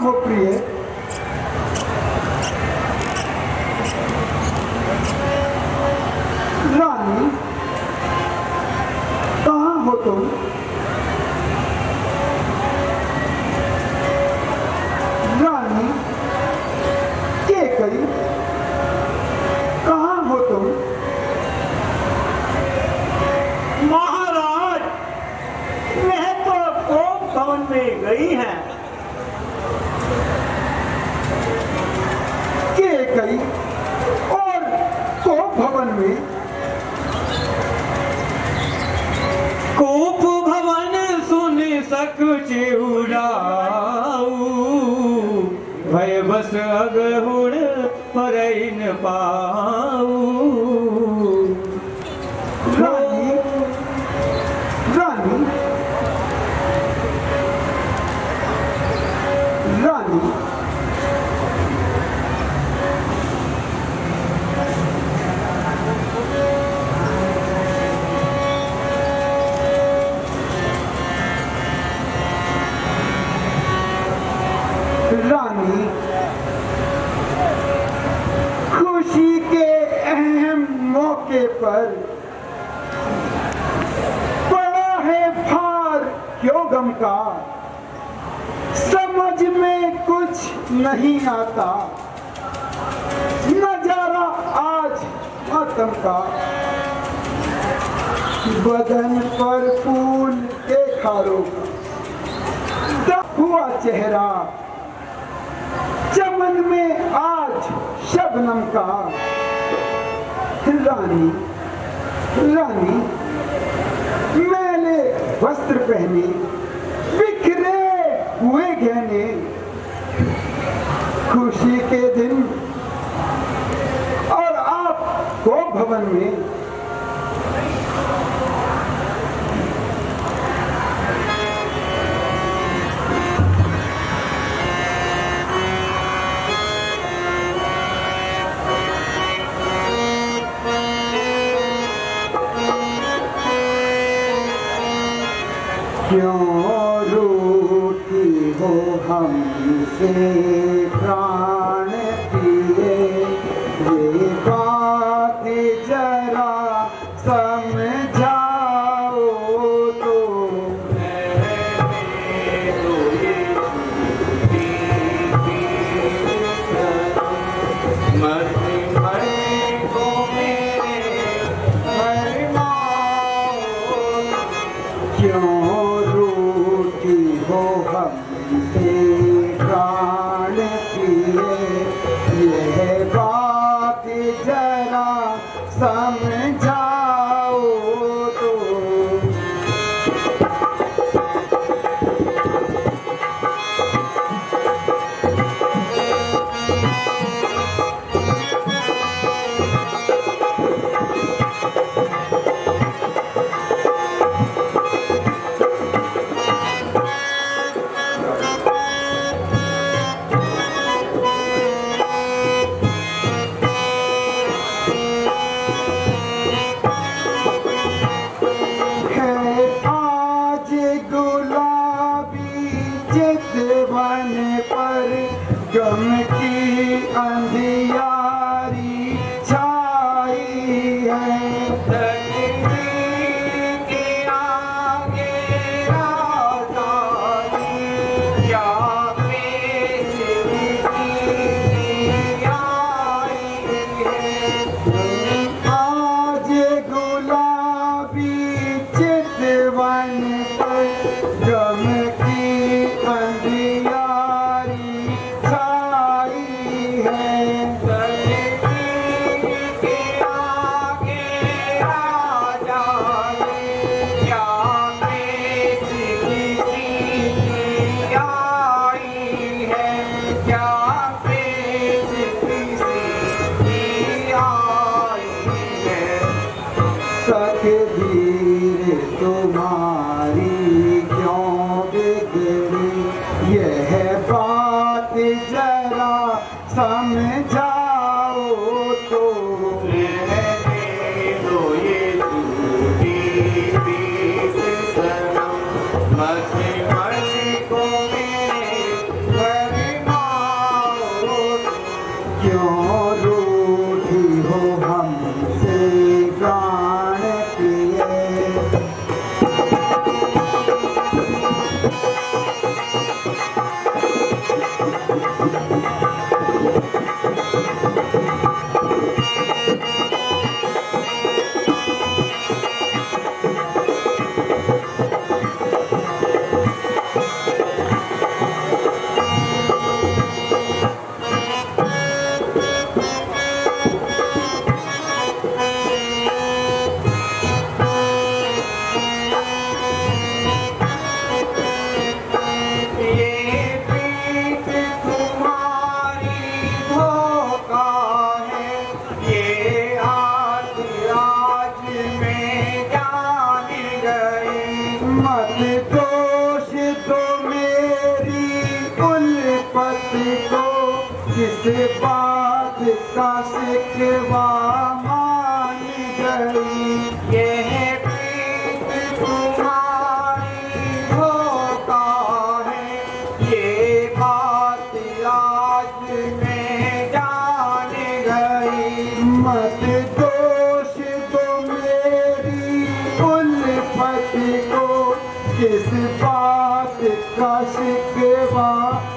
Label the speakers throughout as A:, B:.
A: हो प्रिय? रानी, कहाँ हो तुम? रानी केकई, कहाँ हो तुम?
B: महाराज, वह तो कोप भवन में गई हैं।
A: केकई और कोप भवन में?
B: कोप भवन सुन सकुचि उड़ाऊ, भय बस अगहुण परई न पाऊ।
A: रानी, रानी, रानी, रानी, खुशी के अहम मौके पर पड़ा है भार क्यों गम का, समझ में कुछ नहीं आता, नजारा आज मातम का। बदन पर फूल के खारों हुआ चेहरा, चमन में आज शबनम का। रानी, रानी, मैले वस्त्र पहने, बिखरे हुए गहने, खुशी के दिन और आप कोप भवन में। क्यों रूठी हो हमसे प्राण प्रिय, ये बात जरा समझाओ तो। क्यों रूठी हो हमसे प्राण प्रिय, यह बात जरा समझाओ तो। चितवन पर गम की अंधियारी छाई है, तकदीर के आगे रातानी क्या पेश आई है। आज गुलाबी चितवन पर गम की अंधियारी छाई है, तकदीर के आगे राजा क्या पेश आई है, क्या पेश आई है। तकदीर तुम्हारी क्यों बिगड़ी, यह बात जरा समझाओ तो। मस्ती मस्ती को मेरे किस बात का शिकवा मान गई,
B: ये प्रीत तुम्हारी धोखा है, ये बात आज मैं जान गई।
A: मत दोष दो मेरी उल्फत को, किस बात का शिकवा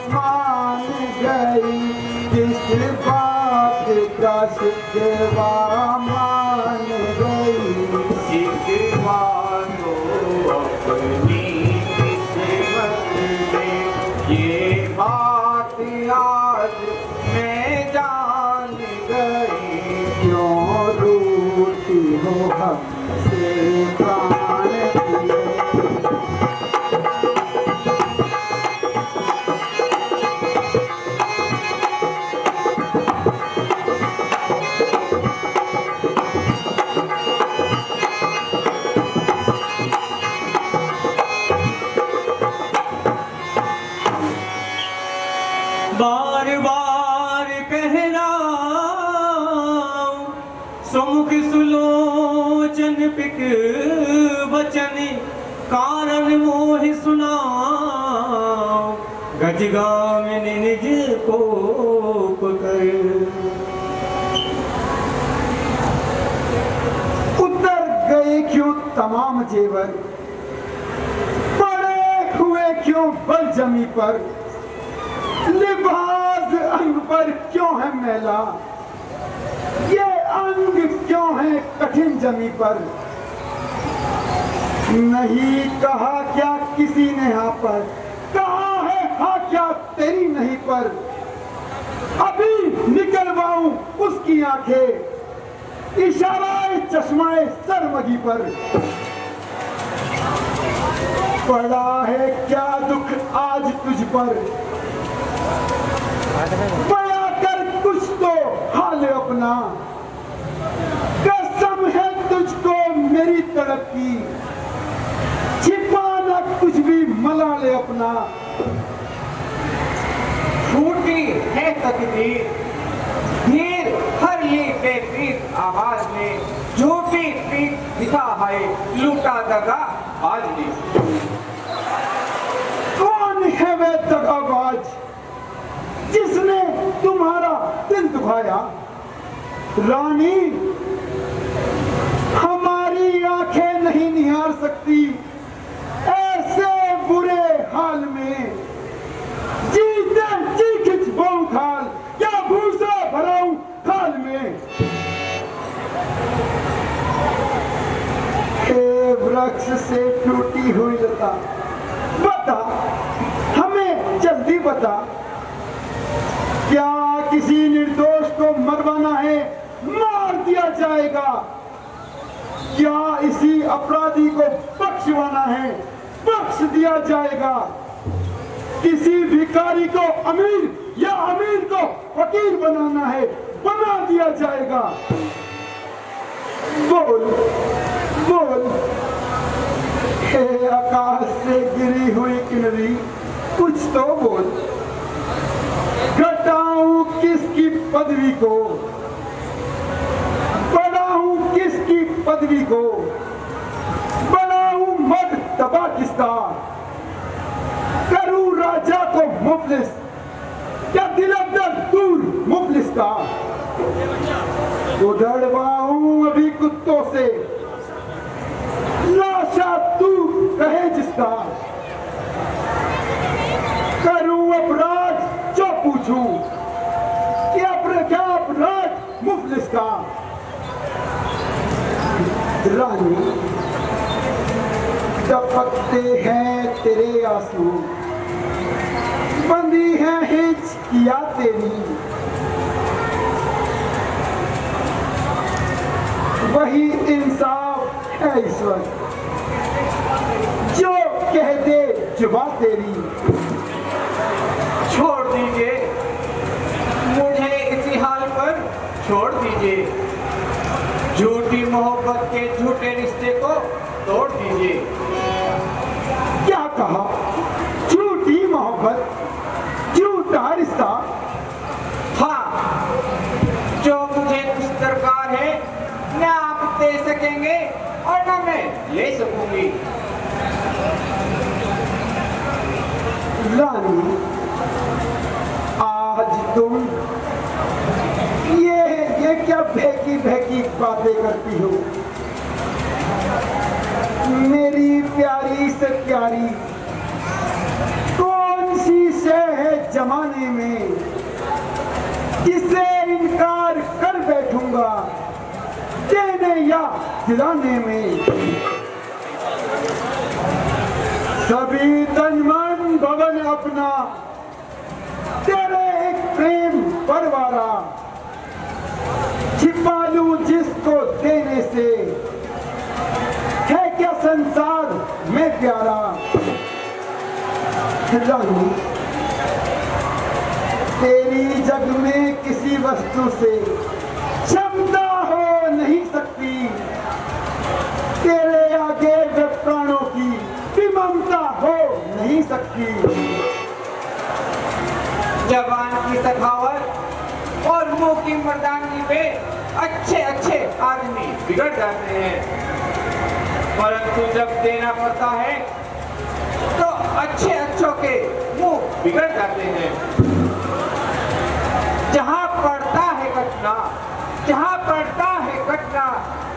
A: मान गई, किस बात का शिकवा मान गई।
B: शिकवा तो अपनी किस्मत में, ये बात आज मैं जान गई।
A: क्यों रूठी हो हमसे प्राण दिए,
B: बार बार कह रहा सुमुख सुलोचन पिक बचन, कारण मोह सुनाओ गजगामिन निज को कर।
A: उतर गए क्यों तमाम जेवर, पड़े हुए क्यों बल जमी पर, लिबास अंग पर क्यों है मैला, ये अंग क्यों है कठिन जमी पर। नहीं कहा क्या किसी ने हाँ पर, कहा है हाँ क्या तेरी नहीं पर। अभी निकलवाऊं उसकी आंखें, इशाराए चश्माए सरमगी पर। पड़ा है क्या दुख आज तुझ पर, बया कर कुछ तो हाल अपना। कसम है तुझको मेरी तड़प की, छिपाना कुछ भी मला ले अपना।
B: छूटी है तकदीर, धीर हर ली बेपीत आवाज में, झूठी पीठ दिखा है लूटा दगा आज भी।
A: कौन है वे दगाबाज जिसने तुम्हारा दिल दुखाया। रानी हमारी आंखें नहीं निहार सकती ऐसे बुरे हाल में। जीते जी खिंच बहु खाल, क्या भूसा भराऊं खाल में। हे वृक्ष से टूटी हुई लता, बता हमें जल्दी बता, क्या किसी निर्दोष को मरवाना है मार दिया जाएगा, क्या इसी अपराधी को बख्शवाना है बख्श दिया जाएगा। किसी भिखारी को अमीर या अमीर को फकीर बनाना है बना दिया जाएगा। बोल बोल हे आकाश से गिरी हुई किनरी, कुछ तो बोल। घटाऊं किसकी पदवी को, बढ़ाऊं किसकी पदवी को, बढ़ाऊं मर्तबा किसका, करूं राजा को मुफलिस क्या दिलअदर दूर मुफलिस का। उधड़वाऊं अभी कुत्तों से लाशा तू कहे जिसका, करूं अपराध जो पूछूं क्या अपराध मुफलिस का। रानी टपकते हैं तेरे आंसू, बंदी है हिचकिया तेरी। वही इंसाफ है ईश्वर जो कह दे जुबान तेरी।
B: छोड़ दीजिए मुझे इसी हाल पर, छोड़ दीजिए झूठी मोहब्बत के झूठे रिश्ते को तोड़ दीजिए।
A: क्या कहा, झूठी मोहब्बत झूठा रिश्ता।
B: सकूंगी।
A: रानी, आज तुम ये क्या बहकी बहकी बातें करती हो? मेरी प्यारी से प्यारी कौन सी से है जमाने में जिसे इनकार कर बैठूंगा देने या दिलाने में। सभी तन मन भवन अपना तेरे एक प्रेम परवारा छिपा लूं जिसको देने से है क्या संसार में प्यारा। रानी, तेरी जग में किसी वस्तु से क्षमता हो नहीं सकती तेरे आगे वे प्राणों की भी ममता हो नहीं सकती।
B: जवान की सखावत और मुंह की मर्दानगी पे अच्छे अच्छे आदमी बिगड़ जाते हैं, परंतु जब देना पड़ता है तो अच्छे अच्छों के मुंह बिगड़ जाते हैं। जहां पड़ता है घटना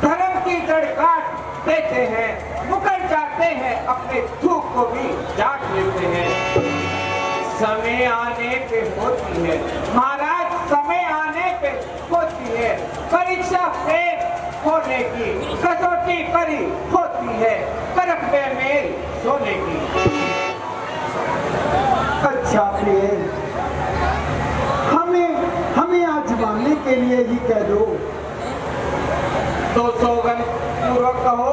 B: धर्म की जड़ काट देते हैं, मुकर जाते हैं, अपने थूक को भी चाट लेते हैं। समय आने पे होती है महाराज, समय आने पे होती है परीक्षा फेल होने की, कसौटी परी होती है करक में मेल सोने की।
A: अच्छा प्रिय, हमें आजमाने के लिए ही कह दो।
B: तो सौगंध पूर्वक कहो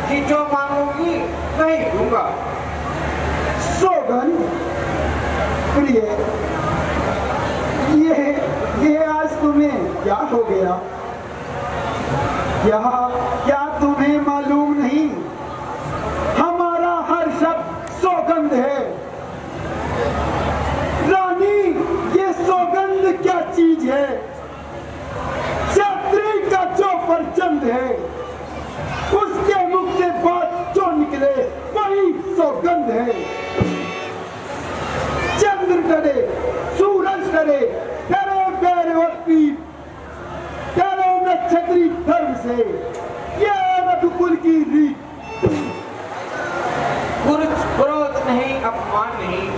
B: कि जो मांगूंगी नहीं दूंगा।
A: सौगंध? प्रिय, ये आज तुम्हें क्या हो गया? क्या तुम्हें मालूम नहीं हमारा हर शब्द सौगंध है। रानी, ये सौगंध क्या चीज है? क्षत्रिय का जो परचंद है उसके मुख से बात जो निकले वही सौगंध है। चंद्र करे, सूरज करे, करे बैर और पीप, करे नक्षत्री धर्म से, ये रघुकुल की रीत।
B: कुछ क्रोध नहीं अपमान नहीं,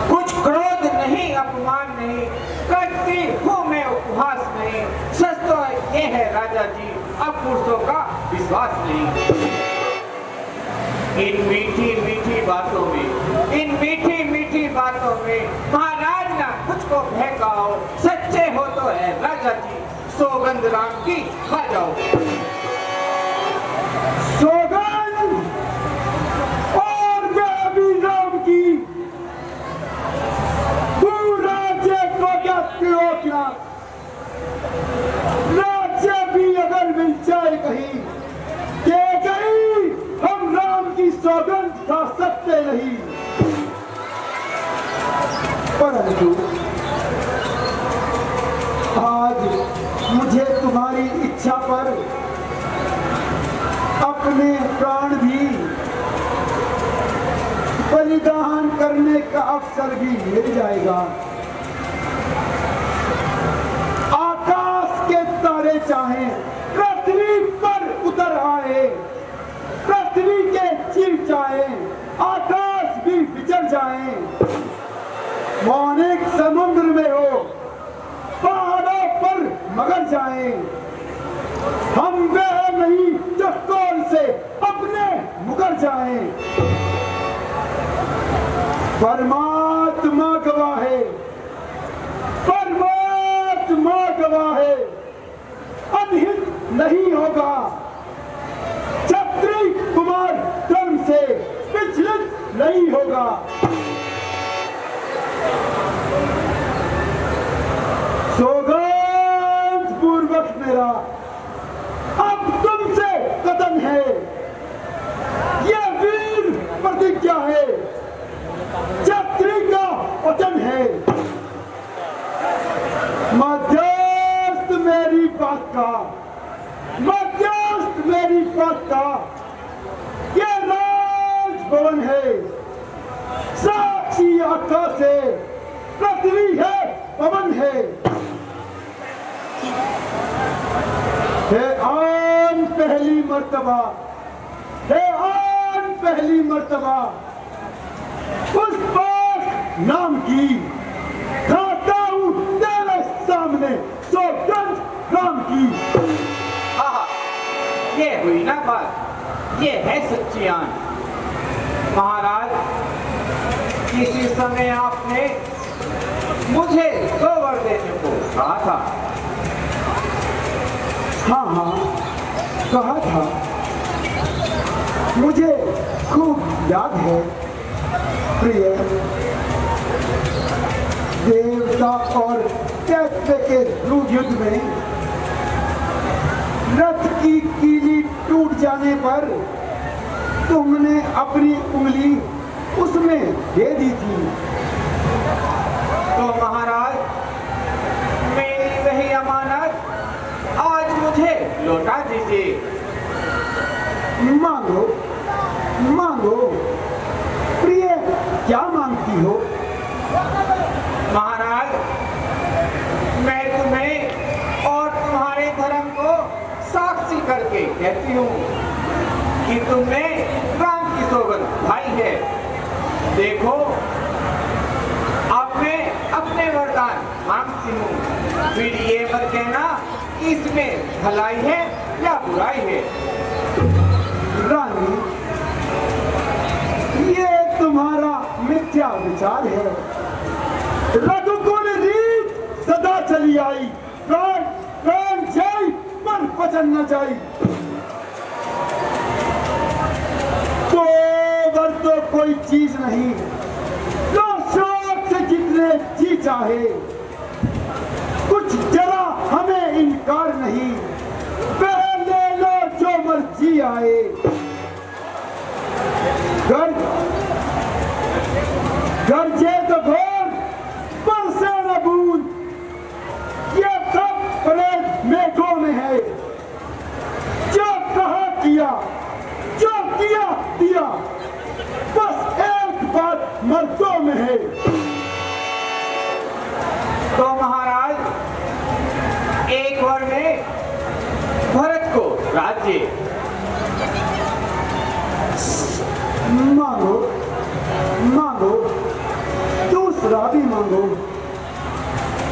B: कुछ क्रोध नहीं अपमान नहीं, करती हूँ मैं उपहास नहीं। सच तो ये है राजा जी, अब पुरुषों का विश्वास नहीं। इन मीठी मीठी बातों में महाराज ना मुझको बहकाओ, सच्चे हो तो है राजा जी, सौगंध राम की खा जाओ।
A: सौगंध और मैं भी राम की, राज्य को क्या राज्य भी अगर मिल जाए कहीं दे गई, हम राम की सौगंध खा सकते नहीं। परंतु आज मुझे तुम्हारी इच्छा पर अपने प्राण भी बलिदान करने का अवसर भी मिल जाएगा। आकाश के तारे चाहें पृथ्वी पर उतर आए, पृथ्वी के जीव चाहें आकाश भी विचल जाएं, मौनिक समुद्र में हो पहाड़ों पर मगर जाएं, हम वे नहीं चक्कोर से अपने मुकर जाएं। परमात्मा गवाह है, परमात्मा गवाह है, अनहित नहीं होगा, क्षत्रिय कुमार धर्म से विचलित नहीं होगा। सौगंध पूर्वक मेरा अब तुमसे कथन है, यह वीर प्रतिज्ञा है, क्षत्रिय का वचन है। मध्यस्थ मेरी बात का, मध्यस्थ मेरी बात का भवन है, साक्षी आकाश है, पृथ्वी है, पवन है आन पहली मर्तबा, है आन पहली मर्तबा उस पाक नाम की खाता हूं तेरे सामने सौगंध राम की।
B: आहा, ये हुई ना बात, ये है सच्ची आन। महाराज, किसी समय आपने मुझे 2 वर देने को कहा था।
A: हाँ हाँ कहा था, मुझे खूब याद है प्रिय। देवता और दैत्य के ध्रुव युद्ध में रथ की कीली टूट जाने पर तुमने अपनी उंगली उसमें दे दी थी।
B: तो महाराज, मेरी वही अमानत आज मुझे लौटा दीजिए।
A: मांगो मांगो प्रिय, क्या मांगती हो?
B: महाराज, मैं तुम्हें और तुम्हारे धर्म को साक्षी करके कहती हूँ कि तुमने राम की सौगंध खाई है। देखो, अब मैं अपने वरदान मांगती हूँ, फिर ये मत कहना इसमें भलाई है या बुराई है।
A: रानी, ये तुम्हारा मिथ्या विचार है। रघुकुल रीत सदा चली आई, प्राण प्राण जाई पर वचन न जाई। तो वर तो कोई चीज नहीं जो शौक से जितने जी चाहे, कुछ जरा हमें इनकार नहीं, वह ले लो जो मर्जी आए। गरजे तो भोर बरसे न बूंद, ये सब प्रेत मेघों में है। जो कहा किया, जो किया दिया, बस एक बात मर्दों में है।
B: तो महाराज, एक वर में भरत को राज्य
A: मांगो मांगो, दूसरा भी मांगो।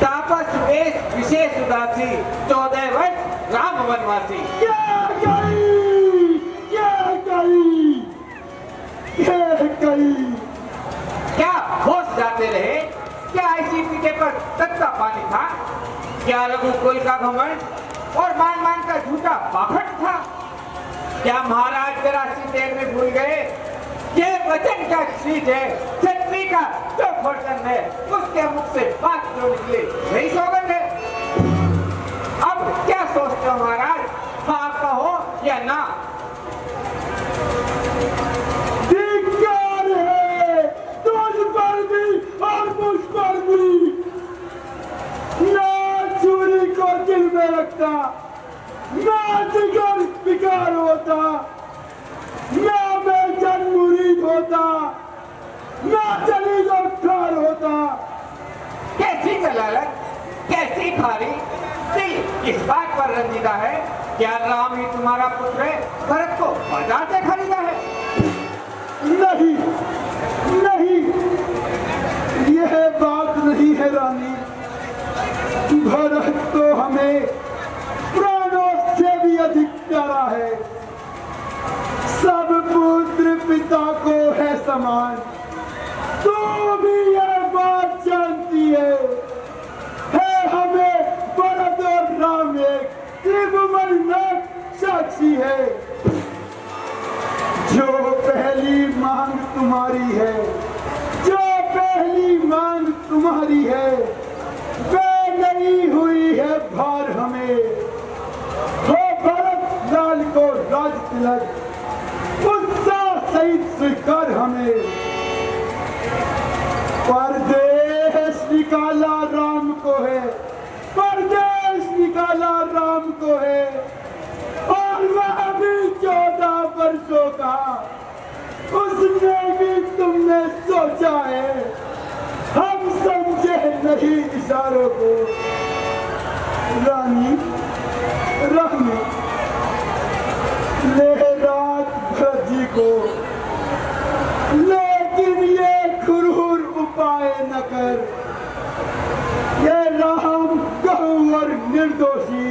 B: तापस वेश विशेष उदासी, 14 वर्ष राम वनवासी।
A: क्या गई, क्या गई, क्या गई।
B: क्या होश जाते रहे? क्या ऐसी पीठे पर तत्ता पानी था? क्या रघुकुल का घमंड और मान मान का झूठा पाखंड था? क्या महाराज जरा सी देर में भूल गए ये वचन क्या चीज है? छत्री का जो फर्जन है उसके मुख से बात जो निकले वही सौगंध है। अब क्या सोचते हो महाराज, हाँ कहो या ना?
A: धिक्कार है तुझ पर भी और मुझ पर भी। ना चूड़ी को दिल में रखता, ना जिगर बिकार होता, ना मैं जन मुरीद होता, ना चली कार होता।
B: कैसी जलालत, कैसी खारी, दिल किस बात पर रंजीदा है? क्या राम ही तुम्हारा पुत्र है, भरत को बाजार से खरीदा है?
A: नहीं नहीं, यह बात नहीं है रानी। भरत तो हमें प्राणों से भी अधिक प्यारा है। सब पुत्र पिता को है समान, तू भी यह बात जानती है हमें भरत और राम एक त्रिभुवननाथ साक्षी है। जो पहली मांग तुम्हारी है, जो पहली मांग तुम्हारी है, वह नहीं हुई है भार हमें। हो भरत लाल को राज तिलक उत्साह सहित स्वीकार हमें। परदेश निकाला राम को है, परदेश निकाला राम को है, और वह भी 14 वर्षों का। उसने भी तुमने सोचा है, हम समझे नहीं इशारों को। रानी रानी ले रात भरत जी को, लेकिन ये क्रूर उपाय न कर। ये राम गहुवर निर्दोषी,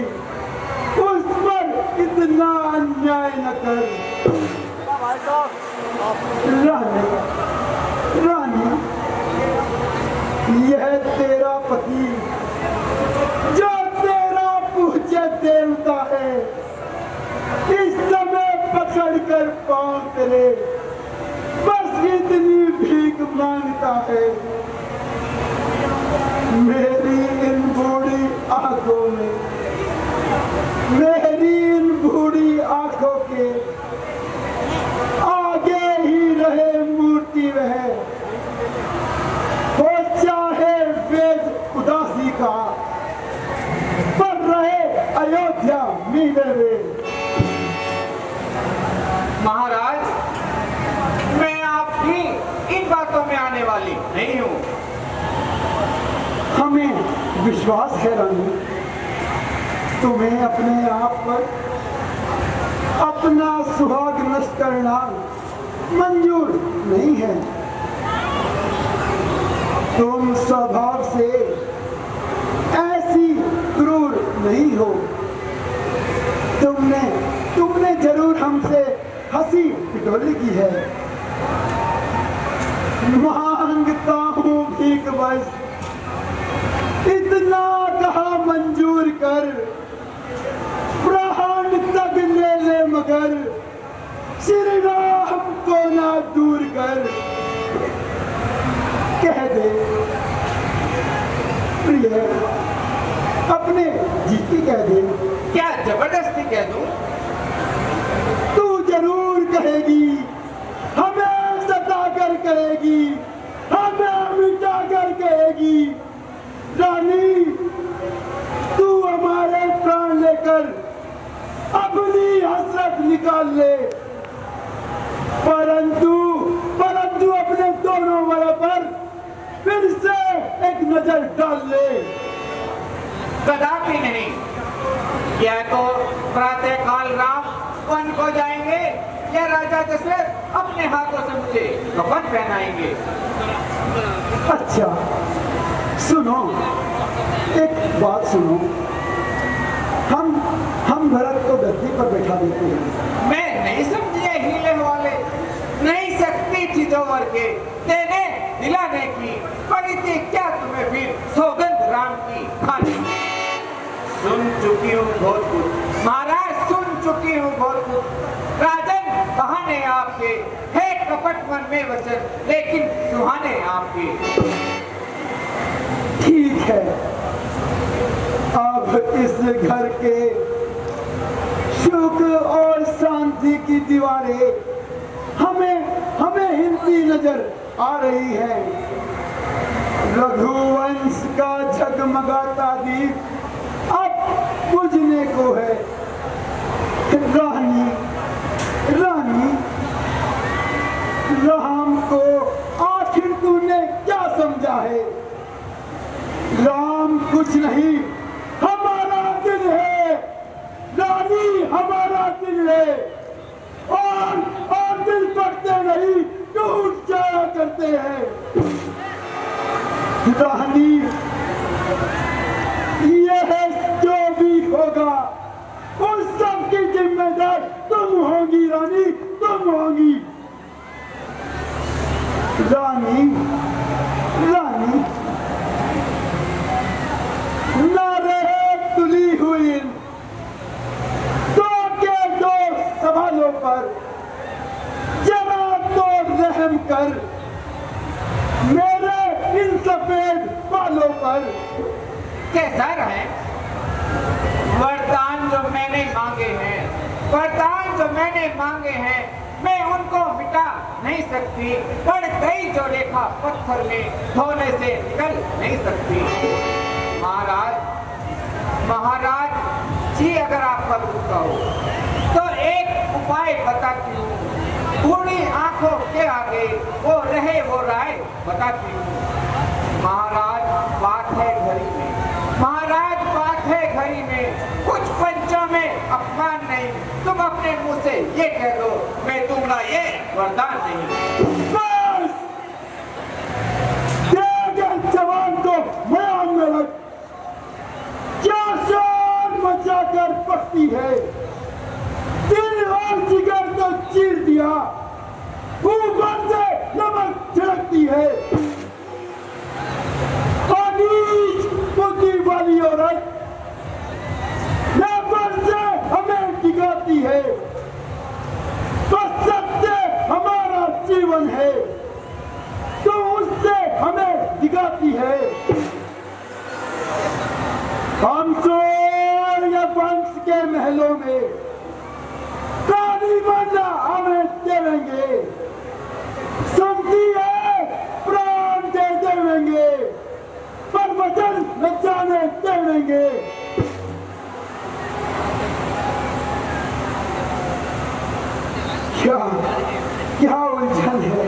A: उस पर इतना अन्याय न कर। रानी रानी यह तेरा पति जो तेरा पूज्य देवता है, इस समय पकड़ कर पांव तेरे बस इतनी भीख मांगता है। मेरी इन बूढ़ी आंखों में, मेरी इन बूढ़ी आंखों के आगे ही रहे मूर्ति वह, हो चाहे वेद उदासी का, पर रहे अयोध्या मीले में।
B: महाराज, मैं आपकी इन बातों में आने वाली नहीं हूँ।
A: हमें विश्वास है रानी, तुम्हें अपने आप पर अपना सुहाग नष्ट करना मंजूर नहीं है। तुम स्वभाव से ऐसी क्रूर नहीं हो। तुमने जरूर हमसे हंसी ठिठोली की है। मांगता हूँ भीख बस, इतना कहा मंजूर कर। प्राण तक ले ले मगर श्री राम को ना दूर कर। कह दे प्रिय, अपने जीती कह दे।
B: क्या जबरदस्ती कह दूं?
A: तू जरूर कहेगी, हमें सता कर कहेगी, हमें मिटा कर कहेगी। रानी, तू हमारे प्राण लेकर अपनी हसरत निकाल ले, परंतु अपने दोनों वरों पर फिर से एक नजर डाल ले।
B: कदापि नहीं। या तो प्रातः काल राम वन को जाएंगे, या राजा दशरथ अपने हाथों से मुझे कफन पहनाएंगे।
A: अच्छा सुनो, एक बात सुनो, हम भरत को गद्दी पर बैठा देते हैं।
B: मैं नहीं समझिए हीले वाले, नहीं सकती थी जो वर के देने दिलाने की, पड़ी थी क्या तुम्हें फिर सौगंध राम की खाने की। सुन चुकी हूँ बहुत कुछ महाराज, सुन चुकी हूँ बहुत कुछ। राजन बहाने आपके है, कपट मन में वचन, लेकिन सुहाने आपके।
A: ठीक है, अब इस घर के सुख और शांति की दीवारें हमें हिलती नजर आ रही है। रघुवंश का झगमगाता दीप अब बुझने को है। रानी रानी, राम को आखिर तूने क्या समझा है? राम कुछ नहीं, हमारा दिल है। रानी, हमारा दिल है, और दिल पकते नहीं, टूट जाया करते हैं। रानी, यह जो भी होगा उस सब की जिम्मेदार तुम होगी। रानी, तुम होगी। रानी रानी, ना रहे तुली हुई दो के दो सवालों पर जरा तो रहम कर, मेरे इन सफेद बालों पर।
B: कैसा रहे? वरदान जो मैंने मांगे हैं, वरदान जो मैंने मांगे हैं, मैं उनको मिटा नहीं सकती, पड़ गई जो रेखा पत्थर में धोने से निकल नहीं सकती। महाराज जी, अगर आपका गुस्सा हो तो एक उपाय बताती हूँ। पूरी आंखों के आगे वो रहे वो राय बताती हूँ। महाराज बात है घड़ी में, महाराज बात है घड़ी में, कुछ पंचों में अपमान नहीं। तुम अपने मुंह से ये कह दो मैं दूंगा ये वरदान नहीं।
A: बस! तेरे जवान को मैदान में रख। क्या शोर मचाकर पकती है, दिल और जिगर को चीर दिया, ऊपर से नमक छिड़कती है। नीच बुद्धि वाली औरत नफर से हमें दिखाती है, तो सत्य हमारा जीवन है, तो उससे हमें दिखाती है। हम सूर्य वंश के महलों में काली माला हमें देवेंगे, सुनती है प्राण दे देवेंगे, पर वचन न जाने देवेंगे। क्या उलझन है,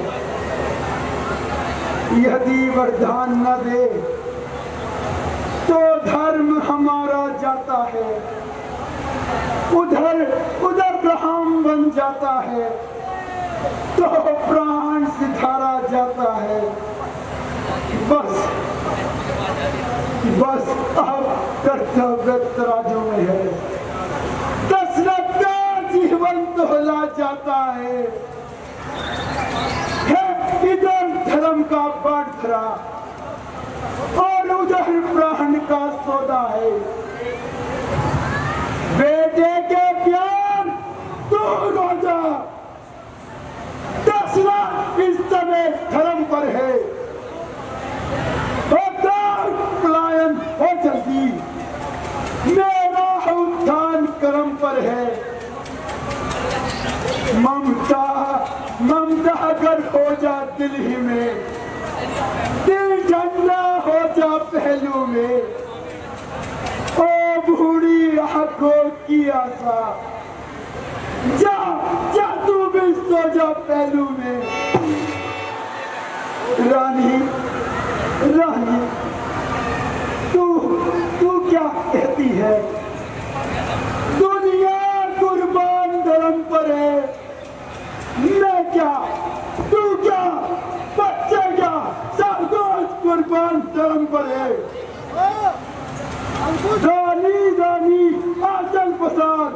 A: यदि वरदान न दे तो धर्म हमारा जाता है, उधर उधर राम बन जाता है, तो प्राण सिधारा जाता है। बस अब कर्तव्य तराजू में है, दशरथ का जीवन तोला जाता है इधर धर्म का बांटरा और उधर प्राण का सौदा है। बेटे के प्यार तू रोजा, दशरथ इस समय धर्म पर है, पलायन हो जल्दी, मेरा उत्थान कर्म पर है। ममता अगर हो जा दिल ही में, दिल ठंडा हो जा पहलू में, ओ बूढ़ी आंखों की आशा, जा जा तू भी सो जा पहलू में। रानी रानी तू क्या कहती है, दुनिया कुर्बान धर्म पर है, मैं क्या, तू क्या, बच्चे क्या, सब कुछ कुर्बान धर्म पर है। रानी रानी आंचल पसार,